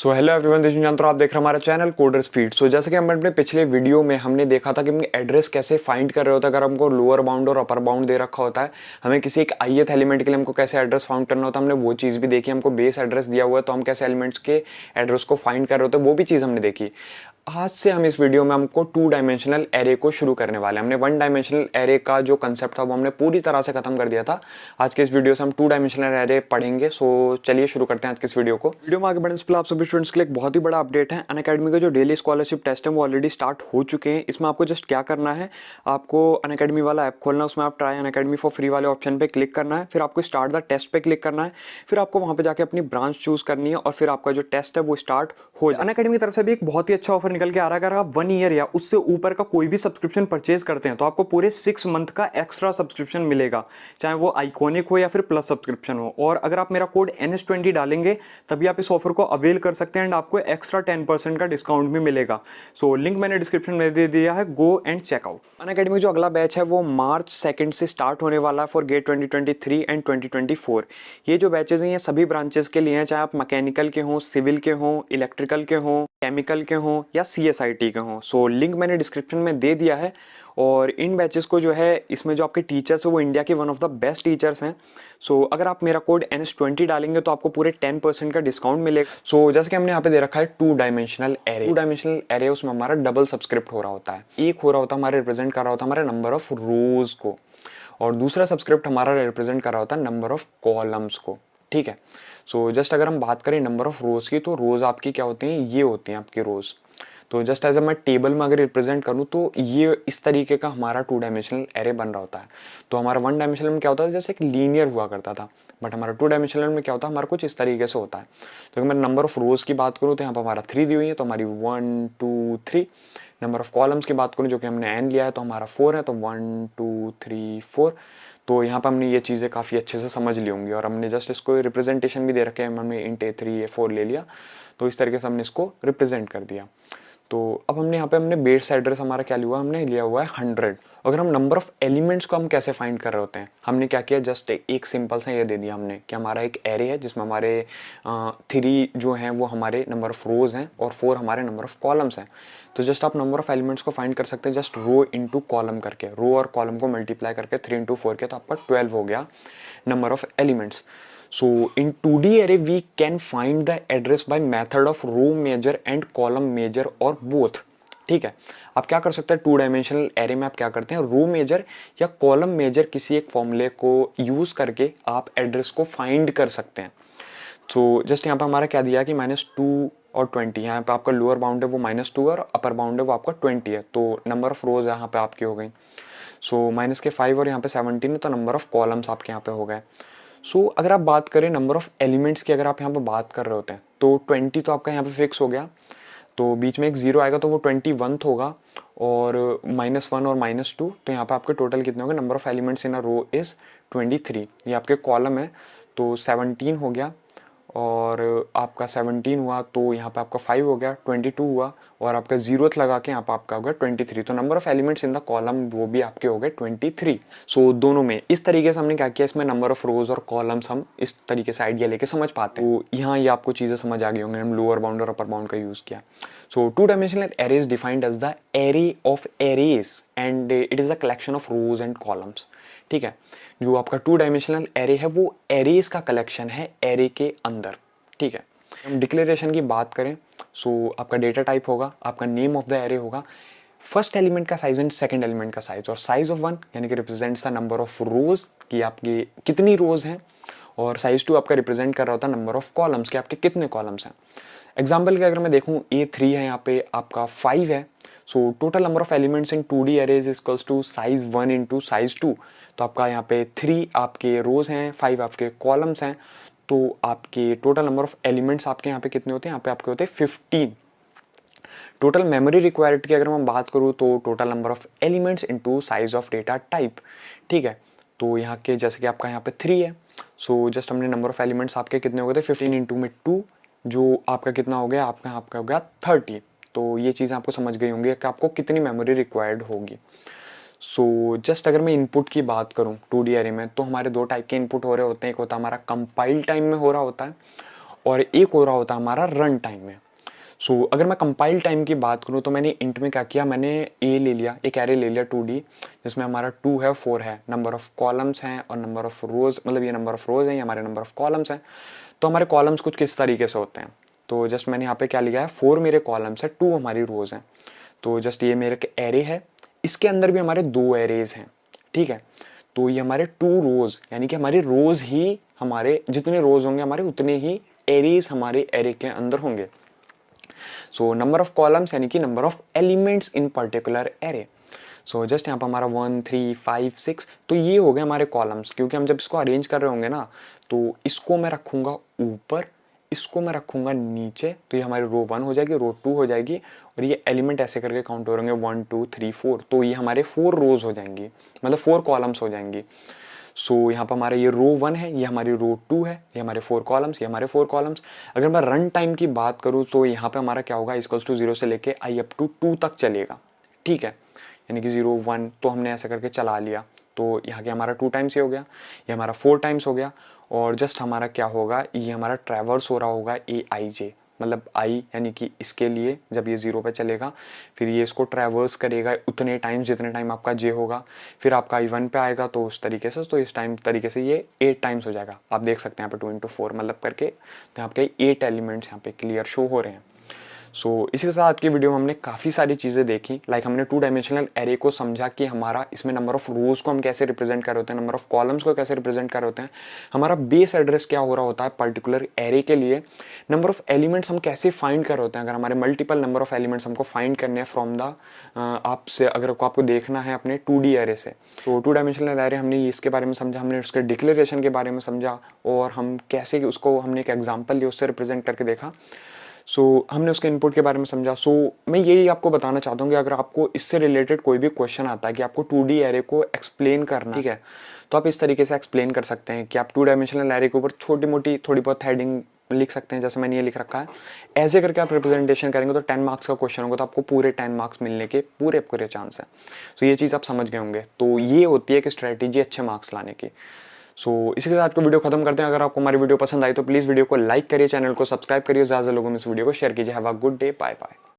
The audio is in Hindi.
So hello everyone, this is तो आप देख रहे हैं हमारा चैनल कोडर्स फीड। सो जैसे कि हम अपने पिछले वीडियो में हमने देखा था कि हम एड्रेस कैसे फाइंड कर रहे होते हैं। अगर हमको लोअर बाउंड और अपर बाउंड दे रखा होता है, हमें किसी एक ith एलिमेंट के लिए हमको कैसे एड्रेस फाइंड करना होता है, हमने वो चीज़ भी देखी। हमको बेस एड्रेस दिया हुआ है तो हम कैसे एलिमेंट्स के एड्रेस को फाइंड कर रहे होते हैं, वो भी चीज़ हमने देखी। आज से हम इस वीडियो में हमको 2 डायमेंशनल एरे को शुरू करने वाले हैं। हमने 1 डायमेंशनल एरे का जो कंसेप्ट था वो हमने पूरी तरह से खत्म कर दिया था। आज के इस वीडियो से हम 2 डायमेंशनल एरे पढ़ेंगे। सो चलिए शुरू करते हैं आज के इस वीडियो को। वीडियो में आगे बढ़ने से पहले आप सभी स्टूडेंट्स के लिए एक बहुत ही बड़ा अपडेट है। अनअकैडमी का जो डेली स्कॉलरशिप टेस्ट है वो ऑलरेडी स्टार्ट हो चुके हैं। इसमें आपको जस्ट क्या करना है, आपको अनअकैडमी वाला ऐप खोलना है, उसमें आप ट्राई अनअकैडमी फॉर फ्री वाले ऑप्शन पे क्लिक करना है, फिर आपको स्टार्ट द टेस्ट पे क्लिक करना है, फिर आपको वहां पे जाके अपनी ब्रांच चूज करनी है और फिर आपका जो टेस्ट है वो स्टार्ट हो जाए। अनअकैडमी की तरफ से भी एक बहुत ही अच्छा ऑफर निकल के आ रहा है। अगर आप 1 ईयर या उससे ऊपर का कोई भी सब्सक्रिप्शन परचेज करते हैं तो आपको पूरे 6 मंथ का एक्स्ट्रा सब्सक्रिप्शन मिलेगा, चाहे वो आइकॉनिक हो या फिर प्लस सब्सक्रिप्शन हो। और अगर आप मेरा कोड NS20 डालेंगे तभी आप इस ऑफर को अवेल कर सकते हैं एंड आपको एक्स्ट्रा 10% का डिस्काउंट भी मिलेगा। सो लिंक मैंने डिस्क्रिप्शन में दे दिया है, गो एंड चेकआउट। अनअकैडमी जो अगला बैच है वो मार्च 2 से स्टार्ट होने वाला है फॉर गेट 2023 एंड 2024। ये जो बैचेज हैं ये सभी ब्रांचेस के लिए हैं, चाहे आप मैकेनिकल के हों, सिविल के हों, इलेक्ट्रिकल के हों, केमिकल के हों या CSIT के हों। सो लिंक मैंने डिस्क्रिप्शन में दे दिया है। और इन बैचेस को जो है, इसमें जो आपके टीचर्स हैं वो इंडिया के one of the best teachers हैं। सो अगर आप मेरा कोड NS20 डालेंगे तो आपको पूरे 10% का डिस्काउंट मिलेगा। सो जैसे कि हमने यहाँ पे दे रखा है 2 डायमेंशनल एरे। 2 डायमेंशनल एरे, उसमें हमारा डबल सबस्क्रिप्ट हो रहा होता है। एक हो रहा होता है हमारे रिप्रेजेंट कर रहा होता है हमारे नंबर ऑफ रोज को, और दूसरा सबस्क्रिप्ट हमारा रिप्रेजेंट कर रहा होता है नंबर ऑफ कॉलम्स को। ठीक है। सो जस्ट अगर हम बात करें नंबर ऑफ रोज की, तो रोज आपकी क्या होती हैं, ये होती हैं आपकी रोज। तो जस्ट एज मैं टेबल में अगर रिप्रेजेंट करूँ तो ये इस तरीके का हमारा 2 डायमेंशनल एरे बन रहा होता है। तो हमारा 1 डायमेंशनल में क्या होता है, जैसे एक लीनियर हुआ करता था, बट हमारा 2 डायमेंशनल में क्या होता है, हमारा कुछ इस तरीके से होता है। तो अगर मैं नंबर ऑफ रोज की बात करूँ तो यहाँ पर हमारा 3 दी हुई है, तो हमारी 1 2 3। नंबर ऑफ कॉलम्स की बात करूँ जो कि हमने n लिया है, तो हमारा 4 है, तो 1 2 3 4। तो यहाँ पर हमने ये चीज़ें काफ़ी अच्छे से समझ ली होंगी, और हमने जस्ट इसको रिप्रेजेंटेशन भी दे रखे हैं। हमने int A3 A4 ले लिया, तो इस तरीके से हमने इसको रिप्रेजेंट कर दिया। तो अब हमने यहाँ पे हमने बेस एड्रेस हमारा क्या लिया, हमने लिया हुआ है 100। अगर हम नंबर ऑफ एलिमेंट्स को हम कैसे फाइंड कर रहे होते हैं, हमने क्या किया, जस्ट एक सिंपल सा ये दे दिया हमने कि हमारा एक एरे है जिसमें हमारे 3 जो हैं वो हमारे नंबर ऑफ रोज हैं और 4 हमारे नंबर ऑफ कॉलम्स हैं। तो जस्ट आप नंबर ऑफ एलिमेंट्स को फाइंड कर सकते हैं जस्ट रो इंटू कॉलम करके, रो और कॉलम को मल्टीप्लाई करके 3 into 4 के, तो आपका 12 हो गया number of elements. So in 2D array we can find the address by method of row measure and column measure or both। ठीक है। आप क्या कर सकते हैं 2 डायमेंशनल एरे में, आप क्या करते हैं, रो मेजर या कॉलम मेजर किसी एक फॉर्मूले को यूज करके आप एड्रेस को फाइंड कर सकते हैं। सो जस्ट यहाँ पे हमारा क्या दिया कि -2 और 20। यहाँ पे आपका लोअर बाउंड है वो -2 और अपर बाउंड है वो आपका 20 है। तो नंबर ऑफ रोज यहाँ पे आपकी हो गई। सो माइनस के 5 और यहाँ पे 17 है, तो नंबर ऑफ कॉलम्स आपके यहाँ पे हो गए। सो अगर आप बात करें नंबर ऑफ एलिमेंट्स की, अगर आप यहाँ पे बात कर रहे होते हैं तो 20 तो आपका यहाँ पे फिक्स हो गया, तो बीच में एक 0 आएगा तो वो 21 होगा, और -1 और -2, तो यहाँ पे आपके टोटल कितने होंगे, number of elements in a row is 23। ये आपके कॉलम है, तो 17 हो गया, और आपका 17 हुआ तो यहाँ पे आपका 5 हो गया, 22 हुआ, और आपका 0th लगा के यहाँ पे आपका हो गया 23। तो number of elements in the column वो भी आपके हो गए 23। सो दोनों में इस तरीके से हमने क्या किया, इसमें नंबर ऑफ रोज और कॉलम्स हम इस तरीके से आइडिया लेके समझ पाते हैं। तो यहाँ ये आपको चीज़ें समझ आ गई होंगी, हम लोअर बाउंड और अपर बाउंड का यूज़ किया। So 2 dimensional array is defined as the array of arrays and it is the collection of rows and columns. ठीक है। जो आपका 2 डायमेंशनल एरे है वो एरेज का कलेक्शन है एरे के अंदर। ठीक है। हम डिक्लेरेशन की बात करें, सो आपका डेटा टाइप होगा, आपका नेम ऑफ द एरे होगा, फर्स्ट एलिमेंट का साइज एंड सेकंड एलिमेंट का साइज, और साइज ऑफ 1 यानी कि रिप्रेजेंट्स द नंबर ऑफ रोज कि आपकी कितनी रोज हैं, और साइज 2 आपका रिप्रेजेंट कर रहा होता है नंबर ऑफ कॉलम्स कि आपके कितने कॉलम्स हैं। एग्जाम्पल के अगर मैं देखूँ A3 है, यहाँ पे आपका 5 है। So total number of elements in 2D arrays equals to size 1 into size 2। तो आपका यहाँ पे 3 आपके रोज हैं, 5 आपके कॉलम्स हैं, तो आपके टोटल नंबर ऑफ एलिमेंट्स आपके यहाँ पे कितने होते हैं, यहाँ पे आपके होते हैं 15। टोटल मेमोरी रिक्वायर्ड की अगर मैं बात करूँ तो total number of elements into size of data type. ठीक है। तो यहाँ के जैसे कि आपका यहाँ पे 3 है, सो जस्ट हमने नंबर ऑफ एलिमेंट्स आपके कितने हो गए थे, 15 इंटू में 2, जो आपका कितना हो गया, आपका हो गया 30। तो ये चीज़ें आपको समझ गई होंगी कि आपको कितनी मेमोरी रिक्वायर्ड होगी। सो जस्ट अगर मैं इनपुट की बात करूँ 2D एरे में, तो हमारे 2 टाइप के इनपुट हो रहे होते हैं। एक होता है हमारा कंपाइल टाइम में हो रहा होता है, और एक हो रहा होता है हमारा रन टाइम में। सो अगर मैं कंपाइल टाइम की बात करूँ तो मैंने इंट में क्या किया, मैंने ए ले लिया, एक एरे ले लिया 2D, जिसमें हमारा 2 है 4 है, नंबर ऑफ कॉलम्स हैं और नंबर ऑफ रोज, मतलब ये नंबर ऑफ रोज हैं, ये हमारे नंबर ऑफ कॉलम्स हैं। तो हमारे कॉलम्स कुछ किस तरीके से होते हैं, तो जस्ट मैंने यहाँ पे क्या लिया है, 4 मेरे कॉलम्स है, 2 हमारी रोज हैं। तो जस्ट ये मेरे एरे है, इसके अंदर भी हमारे 2 एरेज हैं, ठीक है। तो ये हमारे 2 रोज, यानी कि हमारे रोज ही, हमारे जितने रोज होंगे हमारे उतने ही एरेज हमारे एरे के अंदर होंगे। सो नंबर ऑफ कॉलम्स यानी कि number of elements in particular array. So just यहाँ पर हमारा 1 3 5 6, तो ये हो गए हमारे कॉलम्स, क्योंकि हम जब इसको अरेंज कर रहे होंगे ना, तो इसको मैं रखूंगा ऊपर, इसको मैं रखूंगा नीचे, तो ये हमारी रो 1 हो जाएगी, रो 2 हो जाएगी, और ये एलिमेंट ऐसे करके काउंट हो रहेंगे 1 2 3 4, तो ये हमारे 4 रोज हो जाएंगी, मतलब 4 कॉलम्स हो जाएंगी। सो यहाँ पर हमारा ये रो 1 है, ये हमारी रो 2 है, ये हमारे 4 कॉलम्स, ये हमारे 4 कॉलम्स। अगर मैं रन टाइम की बात करूँ तो यहाँ पे हमारा क्या होगा, इक्वल्स टू 0 से लेके आई अप टू 2 तक चलेगा, ठीक है। यानी कि 0 1 तो हमने ऐसा करके चला लिया, तो यहाँ के हमारा 2 टाइम्स ही हो गया, ये हमारा 4 टाइम्स हो गया, और जस्ट हमारा क्या होगा, ये हमारा ट्रैवर्स हो रहा होगा AIJ, मतलब आई यानी कि इसके लिए जब ये 0 पे चलेगा, फिर ये इसको ट्रैवर्स करेगा उतने टाइम्स जितने टाइम आपका J होगा, फिर आपका I1 पे आएगा, तो उस तरीके से, तो इस टाइम तरीके से ये 8 टाइम्स हो जाएगा। आप देख सकते हैं यहाँ पे 2 × 4 मतलब करके, तो आपके 8 एलिमेंट्स यहाँ पे क्लियर शो हो रहे हैं। सो इसी के साथ आज की वीडियो में हमने काफ़ी सारी चीज़ें देखी, लाइक हमने 2 डायमेंशनल एरे को समझा कि हमारा इसमें नंबर ऑफ रोज को हम कैसे रिप्रेजेंट कर रहे होते हैं, नंबर ऑफ कॉलम्स को कैसे रिप्रेजेंट कर रहे होते हैं, हमारा बेस एड्रेस क्या हो रहा होता है पर्टिकुलर एरे के लिए, नंबर ऑफ एलिमेंट्स हम कैसे फाइंड कर रहे होते हैं, अगर हमारे मल्टीपल नंबर ऑफ एलिमेंट्स हमको फाइंड करने हैं फ्रॉम द आपसे, अगर आपको देखना है अपने 2D एरे से, तो 2 डायमेंशनल एरे हमने इसके बारे में समझा, हमने उसके डिक्लेरेशन के बारे में समझा, और हम कैसे उसको हमने एक एग्जाम्पल लिया, उससे रिप्रेजेंट करके देखा। हमने उसके इनपुट के बारे में समझा। मैं यही आपको बताना चाहता हूँ कि अगर आपको इससे रिलेटेड कोई भी क्वेश्चन आता है कि आपको 2D एरे को एक्सप्लेन करना, ठीक है, तो आप इस तरीके से एक्सप्लेन कर सकते हैं कि आप 2 डायमेंशनल एरे के ऊपर छोटी मोटी थोड़ी बहुत हेडिंग लिख सकते हैं, जैसे मैंने ये लिख रखा है। ऐसे करके आप रिप्रेजेंटेशन करेंगे तो 10 मार्क्स का क्वेश्चन होगा, तो आपको पूरे 10 मार्क्स मिलने के पूरे चांस है। ये चीज़ आप समझ गए होंगे। तो ये होती है कि स्ट्रैटेजी अच्छे मार्क्स लाने की। इसी के साथ आपको वीडियो खत्म करते हैं। अगर आपको हमारी वीडियो पसंद आई तो प्लीज़ वीडियो को लाइक करिए, चैनल को सब्सक्राइब करिए, ज़्यादा लोगों में इस वीडियो को शेयर कीजिए। Have a good day, bye bye.